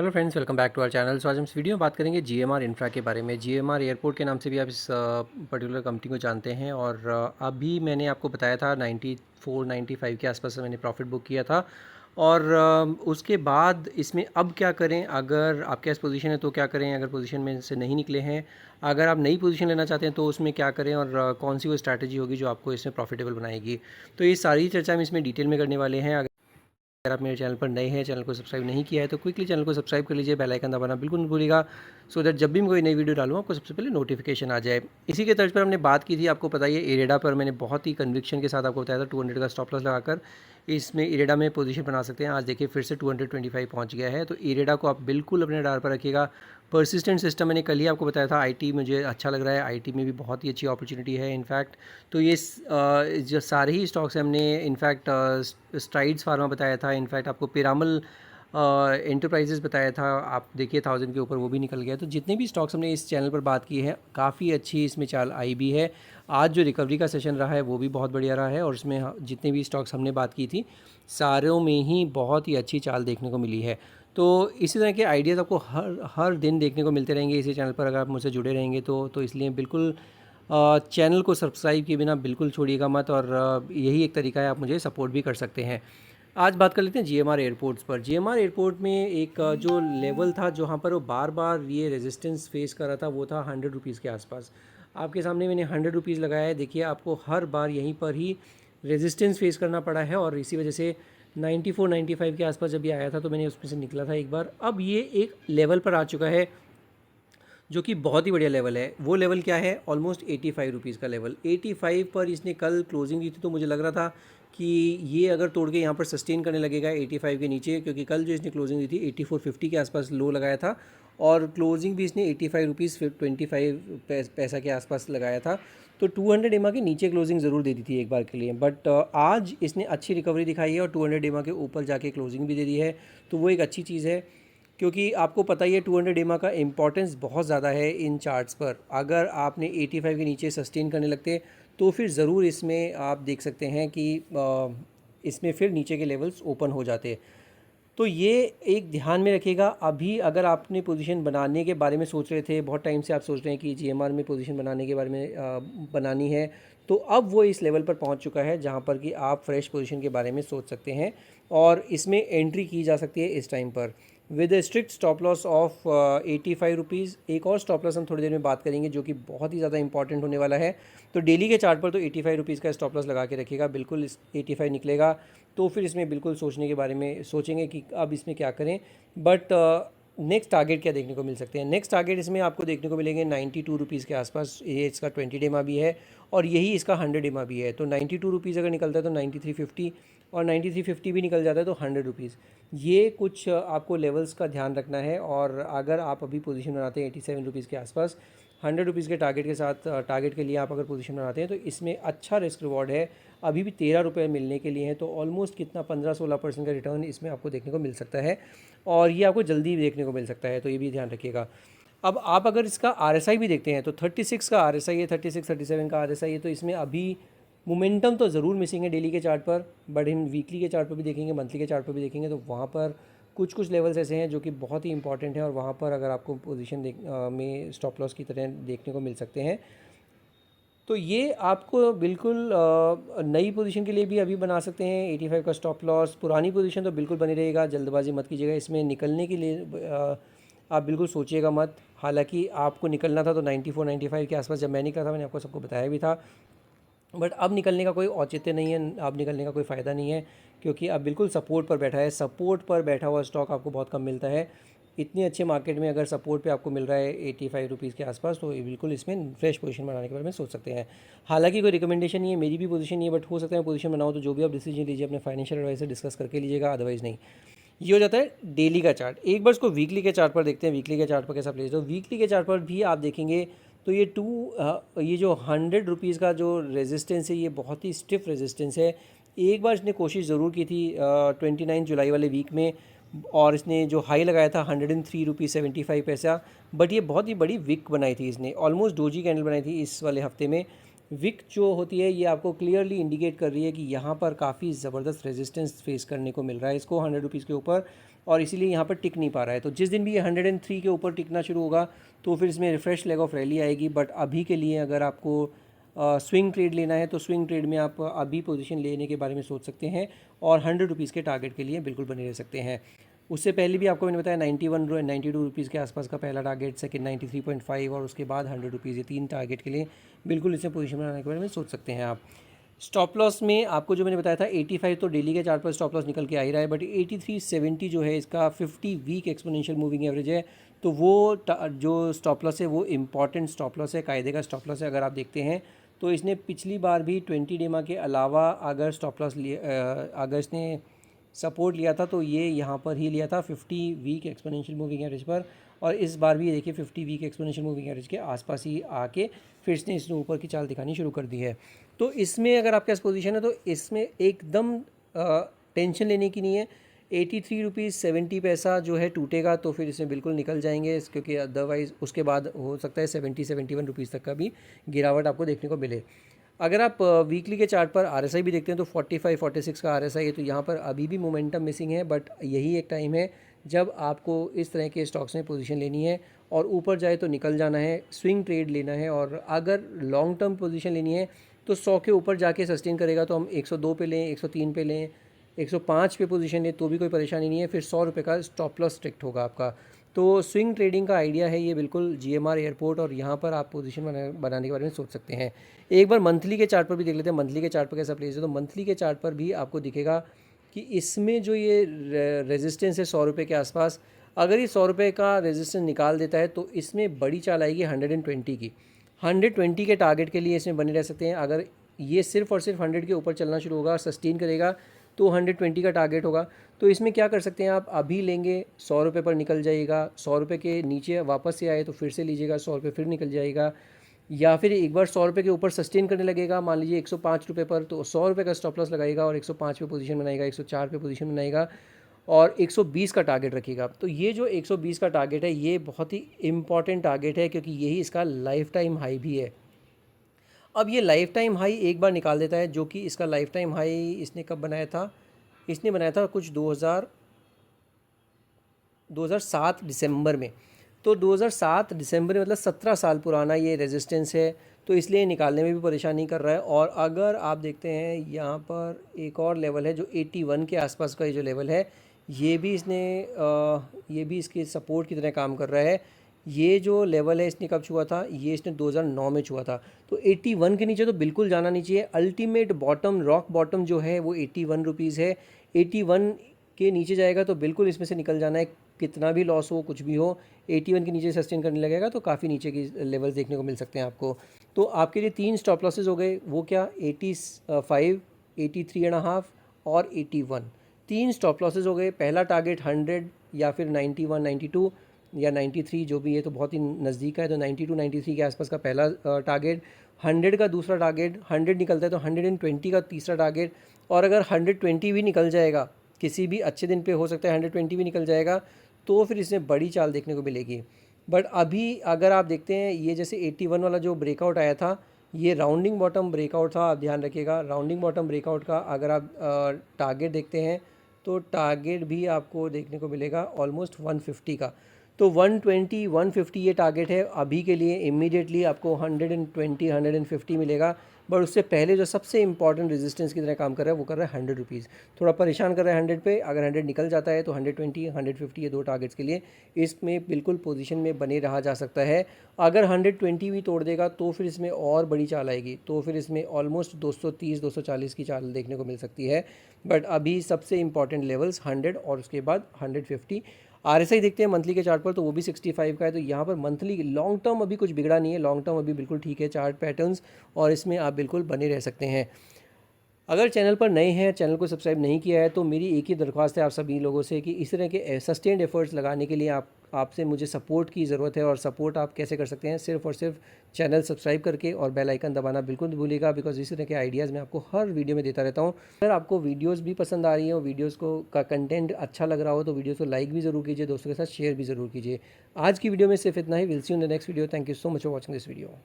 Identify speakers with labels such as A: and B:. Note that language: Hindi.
A: Hello friends, welcome back to our channel. आज हम इस वीडियो में बात करेंगे जीएमआर इंफ्रा के बारे में। जीएमआर एयरपोर्ट के नाम से भी आप इस पर्टिकुलर कंपनी को जानते हैं और अभी मैंने आपको बताया था 94-95 के आसपास मैंने प्रॉफिट बुक किया था। और उसके बाद इसमें अब क्या करें, अगर आपके पास पोजीशन है तो क्या करें, अगर पोजीशन में से नहीं निकले हैं, अगर आप नई पोजीशन लेना चाहते हैं तो उसमें क्या करें और कौन सी वो स्ट्रैटेजी होगी जो आपको इसमें प्रॉफिटेबल बनाएगी। तो ये सारी चर्चा हम इसमें डिटेल में करने वाले हैं। अगर आप मेरे चैनल पर नए हैं, चैनल को सब्सक्राइब नहीं किया है तो क्विकली चैनल को सब्सक्राइब कर लीजिए, बेल आइकन दबाना बिल्कुल नहीं भूलिएगा, सो दैट जब भी मैं कोई नई वीडियो डालूँ आपको सबसे पहले नोटिफिकेशन आ जाए। इसी के तर्ज पर हमने बात की थी, आपको पता ही है, इरेडा पर मैंने बहुत ही कन्विक्शन के साथ आपको बताया था 200 का स्टॉप लॉस लगाकर इसमें इरेडा में पोजीशन बना सकते हैं। आज देखिए फिर से 225 पहुंच गया है, तो इरेडा को आप बिल्कुल अपने रडार पर रखिएगा। परसिस्टेंट सिस्टम मैंने कल ही आपको बताया था, आईटी मुझे अच्छा लग रहा है, आईटी में भी बहुत ही अच्छी अपॉर्चुनिटी है इनफैक्ट। तो ये जो सारे ही स्टॉक्स हैं, हमने इनफैक्ट स्ट्राइड्स फार्मा बताया था, इनफैक्ट आपको पिरामल एंटरप्राइजेस बताया था, आप देखिए 1000 के ऊपर वो भी निकल गया। तो जितने भी स्टॉक्स हमने इस चैनल पर बात की है, काफ़ी अच्छी इसमें चाल आई भी है। आज जो रिकवरी का सेशन रहा है वो भी बहुत बढ़िया रहा है और उसमें जितने भी स्टॉक्स हमने बात की थी सारों में ही बहुत ही अच्छी चाल देखने को मिली है। तो इसी तरह के आइडियाज़ आपको हर हर दिन देखने को मिलते रहेंगे इसी चैनल पर, अगर आप मुझसे जुड़े रहेंगे तो इसलिए बिल्कुल चैनल को सब्सक्राइब किए बिना बिल्कुल छोड़िएगा मत, और यही एक तरीका है, आप मुझे सपोर्ट भी कर सकते हैं। आज बात कर लेते हैं जीएमआर एयरपोर्ट्स पर। जीएमआर एयरपोर्ट में एक जो लेवल था जहाँ पर वो बार बार ये रेजिस्टेंस फेस कर रहा था, वो था 100 रुपीज़ के आसपास। आपके सामने मैंने 100 रुपीज़ लगाया है, देखिए आपको हर बार यहीं पर ही रेजिस्टेंस फेस करना पड़ा है और इसी वजह से 94-95 के आसपास जब ये आया था तो मैंने उसमें से निकला था एक बार। अब ये एक लेवल पर आ चुका है जो कि बहुत ही बढ़िया लेवल है। वो लेवल क्या है? ऑलमोस्ट 85 रुपीज़ का लेवल। 85 पर इसने कल क्लोजिंग दी थी, तो मुझे लग रहा था कि ये अगर तोड़ के यहाँ पर सस्टेन करने लगेगा 85 के नीचे, क्योंकि कल जो इसने क्लोजिंग दी थी 84.50 के आसपास लो लगाया था और क्लोजिंग भी इसने 85 रुपीज़ 25 पैसा के आसपास लगाया था। तो 200 एमा के नीचे क्लोजिंग ज़रूर दे दी थी एक बार के लिए, बट आज इसने अच्छी रिकवरी दिखाई है और 200 एमा के ऊपर जाके क्लोजिंग भी दे दी है, तो वो एक अच्छी चीज़ है। क्योंकि आपको पता ही है 200 एमा का इम्पॉर्टेंस बहुत ज़्यादा है इन चार्ट्स पर। अगर आपने 85 के नीचे सस्टेन करने लगते तो फिर ज़रूर इसमें आप देख सकते हैं कि इसमें फिर नीचे के लेवल्स ओपन हो जाते। तो ये एक ध्यान में रखिएगा। अभी अगर आपने पोजीशन बनाने के बारे में सोच रहे थे, बहुत टाइम से आप सोच रहे हैं कि जीएमआर में पोजीशन बनाने के बारे में बनानी है, तो अब वो इस लेवल पर पहुंच चुका है जहां पर कि आप फ्रेश पोजीशन के बारे में सोच सकते हैं और इसमें एंट्री की जा सकती है इस टाइम पर with strict stop loss of 85 rupees. एक और स्टॉप लॉस हम थोड़ी देर में बात करेंगे जो कि बहुत ही ज़्यादा इंपॉर्टेंट होने वाला है। तो डेली के चार्ट पर तो 85 रुपीज़ का स्टॉप लॉस लगा के रखिएगा, बिल्कुल इस 85 निकलेगा तो फिर इसमें बिल्कुल सोचने के बारे में सोचेंगे कि अब इसमें क्या करें। बट नेक्स्ट टारगेट क्या देखने को मिल सकते हैं? नेक्स्ट टारगेट इसमें आपको देखने को मिलेंगे 92 रुपीज़ के आसपास। ये इसका 20 डेमा भी है और यही इसका 100 डेमा भी है। तो 92 रुपीज़ अगर निकलता है तो 93.50 और 93.50 भी निकल जाता है तो 100 रुपीज़। ये कुछ आपको लेवल्स का ध्यान रखना है। और अगर आप अभी पोजीशन बनाते हैं 87 रुपीज़ के आसपास 100 रुपीज़ के टारगेट के साथ, टारगेट के लिए आप अगर पोजीशन बनाते हैं तो इसमें अच्छा रिस्क रिवॉर्ड है। अभी भी 13 रुपये मिलने के लिए हैं, तो ऑलमोस्ट कितना 15-16% का रिटर्न इसमें आपको देखने को मिल सकता है और ये आपको जल्दी देखने को मिल सकता है, तो ये भी ध्यान रखिएगा। अब आप अगर इसका आरएसआई भी देखते हैं तो 36 का आरएसआई है, 36-37 का आरएसआई है, तो इसमें अभी मोमेंटम तो ज़रूर मिसिंग है डेली के चार्ट पर, बट हम वीकली के चार्ट पर भी देखेंगे, मंथली के चार्ट पर भी देखेंगे तो वहाँ पर कुछ कुछ लेवल्स ऐसे हैं जो कि बहुत ही इंपॉर्टेंट हैं और वहाँ पर अगर आपको पोजीशन में स्टॉप लॉस की तरह देखने को मिल सकते हैं। तो ये आपको बिल्कुल नई पोजीशन के लिए भी अभी बना सकते हैं 85 का स्टॉप लॉस। पुरानी पोजीशन तो बिल्कुल बनी रहेगा, जल्दबाजी मत कीजिएगा इसमें निकलने के लिए, आप बिल्कुल सोचिएगा मत। हालांकि आपको निकलना था तो 94-95 के आसपास जब मैं निकला था मैंने आपको सबको बताया भी था, बट अब निकलने का कोई औचित्य नहीं है, अब निकलने का कोई फ़ायदा नहीं है, क्योंकि अब बिल्कुल सपोर्ट पर बैठा है। सपोर्ट पर बैठा हुआ स्टॉक आपको बहुत कम मिलता है। इतनी अच्छे मार्केट में अगर सपोर्ट पे आपको मिल रहा है 85 रुपीज़ के आसपास, तो ये बिल्कुल इसमें फ्रेश पोजीशन बनाने के बारे में सोच सकते हैं। हालांकि कोई रिकमेंडेशन नहीं है, मेरी भी पोजीशन नहीं है, बट हो सकता है पोजीशन बनाओ तो जो भी आप डिसीजन लीजिए अपने फाइनेंशियल एडवाइजर डिस्कस करके लीजिएगा, अदरवाइज़ नहीं। ये हो जाता है डेली का चार्ट। एक बार इसको वीकली के चार्ट पर देखते हैं, वीकली के चार्ट पर कैसा प्लेस हो। वीकली के चार्ट पर भी आप देखेंगे तो ये जो 100 रुपीज़ का जो रेजिस्टेंस है ये बहुत ही स्टिफ रेजिस्टेंस है। एक बार इसने कोशिश ज़रूर की थी 29 जुलाई वाले वीक में, और इसने जो हाई लगाया था 103 रुपीज़ 75 पैसा, बट ये बहुत ही बड़ी विक बनाई थी इसने, ऑलमोस्ट डोजी कैंडल बनाई थी इस वाले हफ्ते में। विक जो होती है ये आपको क्लियरली इंडिकेट कर रही है कि यहाँ पर काफ़ी ज़बरदस्त रेजिस्टेंस फेस करने को मिल रहा है इसको 100 रुपीज़ के ऊपर। और इसीलिए यहाँ पर टिक नहीं पा रहा है। तो जिस दिन भी ये 103 के ऊपर टिकना शुरू होगा तो फिर इसमें रिफ्रेश लेग ऑफ रैली आएगी। बट अभी के लिए अगर आपको स्विंग ट्रेड लेना है तो स्विंग ट्रेड में आप अभी पोजीशन लेने के बारे में सोच सकते हैं और 100 रुपीज़ के टारगेट के लिए बिल्कुल बने रह सकते हैं। उससे पहले भी आपको मैंने बताया 92 रुपीज़ के आसपास का पहला टारगेट, सेकंड 93.5 और उसके बाद 100 रुपीज़, ये 3 टारगेट के लिए बिल्कुल इसमें पोजीशन बनाने के बारे में सोच सकते हैं आप। स्टॉप लॉस में आपको जो मैंने बताया था 85 तो डेली के चार्ट पर स्टॉप लॉस निकल के आ ही रहा है, बट 8370 जो है इसका 50 वीक एक्सपोनेंशियल मूविंग एवरेज है। तो वो जो स्टॉप लॉस है वो इम्पॉर्टेंट स्टॉप लॉस है, कायदे का स्टॉप लॉस है। अगर आप देखते हैं तो इसने पिछली बार भी 20 डेमा के अलावा अगर स्टॉप लॉस अगर इसने सपोर्ट लिया था तो ये यहाँ पर ही लिया था 50 वीक एक्सपोनेंशियल मूविंग एवरेज पर, और इस बार भी देखिए 50 वीक एक्सपोनेंशियल मूविंग एवरेज के आसपास ही आके फिर इसने ऊपर की चाल दिखानी शुरू कर दी है। तो इसमें अगर आपके पास पोजीशन है तो इसमें एकदम टेंशन लेने की नहीं है। 83 रुपीज़ 70 पैसा जो है टूटेगा तो फिर इसमें बिल्कुल निकल जाएंगे, क्योंकि अदरवाइज़ उसके बाद हो सकता है 71 रुपीज़ तक का भी गिरावट आपको देखने को मिले। अगर आप वीकली के चार्ट पर आरएसआई भी देखते हैं तो 45-46 का आरएसआई है, तो यहाँ पर अभी भी मोमेंटम मिसिंग है। बट यही एक टाइम है जब आपको इस तरह के स्टॉक्स में पोजीशन लेनी है और ऊपर जाए तो निकल जाना है, स्विंग ट्रेड लेना है। और अगर लॉन्ग टर्म पोजीशन लेनी है तो 100 के ऊपर जाके सस्टेन करेगा तो हम 102 पे लें, 103 पे लें, 105 पे पोजीशन लें तो भी कोई परेशानी नहीं है। फिर 100 रुपये का स्टॉप लॉस स्ट्रिक्ट होगा आपका। तो स्विंग ट्रेडिंग का आइडिया है ये बिल्कुल जीएमआर एयरपोर्ट, और यहाँ पर आप पोजीशन बनाने के बारे में सोच सकते हैं। एक बार मंथली के चार्ट पर भी देख लेते हैं, मंथली के चार्ट पर कैसा प्लेस है। तो मंथली के चार्ट पर भी आपको दिखेगा कि इसमें जो ये रेजिस्टेंस है 100 रुपये के आसपास, अगर ये 100 रुपये का रेजिस्टेंस निकाल देता है तो इसमें बड़ी चाल आएगी 120 की। 120 के टारगेट के लिए इसमें बने रह सकते हैं। अगर ये सिर्फ और सिर्फ 100 के ऊपर चलना शुरू होगा, सस्टेन करेगा तो 120 का टारगेट होगा। तो इसमें क्या कर सकते हैं आप, अभी लेंगे 100 रुपये पर निकल जाएगा, 100 रुपये के नीचे वापस से आए तो फिर से लीजिएगा, 100 रुपये फिर निकल जाएगा, या फिर एक बार 100 रुपये के ऊपर सस्टेन करने लगेगा मान लीजिए 105 रुपये पर, तो 100 रुपये का स्टॉप लॉस लगाएगा और 105 पे पोजीशन बनाएगा, 104 पे पोजीशन बनाएगा और 120 का टारगेट रखिएगा। तो ये जो 120 का टारगेट है ये बहुत ही इंपॉर्टेंट टारगेट है, क्योंकि यही इसका लाइफ टाइम हाई भी है। अब ये लाइफ टाइम हाई एक बार निकाल देता है, जो कि इसका लाइफ टाइम हाई इसने कब बनाया था, इसने बनाया था कुछ 2007 दिसंबर में। तो 2007 दिसंबर में मतलब 17 साल पुराना ये रेजिस्टेंस है, तो इसलिए निकालने में भी परेशानी कर रहा है। और अगर आप देखते हैं यहाँ पर एक और लेवल है जो 81 के आसपास का ये जो लेवल है, ये भी इसके सपोर्ट की तरह काम कर रहा है। ये जो लेवल है इसने कब छुआ था, ये इसने 2009 में छुआ था। तो 81 के नीचे तो बिल्कुल जाना नहीं चाहिए। अल्टीमेट बॉटम, रॉक बॉटम जो है वो 81 रुपीज़ है। 81 के नीचे जाएगा तो बिल्कुल इसमें से निकल जाना है, कितना भी लॉस हो कुछ भी हो। 81 के नीचे सस्टेन करने लगेगा तो काफ़ी नीचे की लेवल्स देखने को मिल सकते हैं आपको। तो आपके लिए 3 स्टॉप लॉसेज हो गए, वो क्या, 85, 83.5 और 81, 3 स्टॉप लॉसेज हो गए। पहला टारगेट 100 या फिर 91, 92 या 93 जो भी है, तो बहुत ही नज़दीक है। तो 92, 93 के आसपास का पहला टारगेट, 100 का दूसरा टारगेट, 100 निकलता है तो 120 का तीसरा टारगेट। और अगर 120 भी निकल जाएगा, किसी भी अच्छे दिन पे हो सकता है 120 भी निकल जाएगा, तो फिर इसमें बड़ी चाल देखने को मिलेगी। बट अभी अगर आप देखते हैं ये जैसे 81 वाला जो ब्रेकआउट आया था, ये राउंडिंग बॉटम ब्रेकआउट था। आप ध्यान रखिएगा, राउंडिंग बॉटम ब्रेकआउट का अगर आप टारगेट देखते हैं तो टारगेट भी आपको देखने को मिलेगा ऑलमोस्ट 150 का। तो 120, 150 ये टारगेट है अभी के लिए। इमीडिएटली आपको 120, 150 मिलेगा। बट उससे पहले जो सबसे इंपॉर्टेंट रेजिस्टेंस की तरह काम कर रहा है वो कर रहा है 100 रुपीज़, थोड़ा परेशान कर रहा है 100 पे। अगर 100 निकल जाता है तो 120, 150 ये 2 टारगेट्स के लिए इसमें बिल्कुल पोजीशन में बने रहा जा सकता है। अगर 120 भी तोड़ देगा तो फिर इसमें और बड़ी चाल आएगी, तो फिर इसमें ऑलमोस्ट 230, 240 की चाल देखने को मिल सकती है। बट अभी सबसे इंपॉर्टेंट लेवल्स 100 और उसके बाद 150। आरएसआई देखते हैं मंथली के चार्ट पर, तो वो भी 65 का है। तो यहाँ पर मंथली लॉन्ग टर्म अभी कुछ बिगड़ा नहीं है, लॉन्ग टर्म अभी बिल्कुल ठीक है चार्ट पैटर्न्स, और इसमें आप बिल्कुल बने रह सकते हैं। अगर चैनल पर नए हैं, चैनल को सब्सक्राइब नहीं किया है, तो मेरी एक ही दरख्वास्त है आप सभी लोगों से कि इस तरह के सस्टेन्ड एफर्ट्स लगाने के लिए आपसे मुझे सपोर्ट की ज़रूरत है। और सपोर्ट आप कैसे कर सकते हैं, सिर्फ और सिर्फ चैनल सब्सक्राइब करके और बेल आइकन दबाना बिल्कुल नहीं भूलिएगा, बिकॉज इस तरह के आइडियाज़ मैं आपको हर वीडियो में देता रहता हूँ। अगर आपको वीडियोज़ भी पसंद आ रही हैं और वीडियोज़ का कंटेंट अच्छा लग रहा हो तो वीडियोज़ को लाइक भी ज़रूर कीजिए, दोस्तों के साथ शेयर भी ज़रूर कीजिए। आज की वीडियो में सिर्फ इतना ही। Will see you in the next video. Thank you so much for watching this video.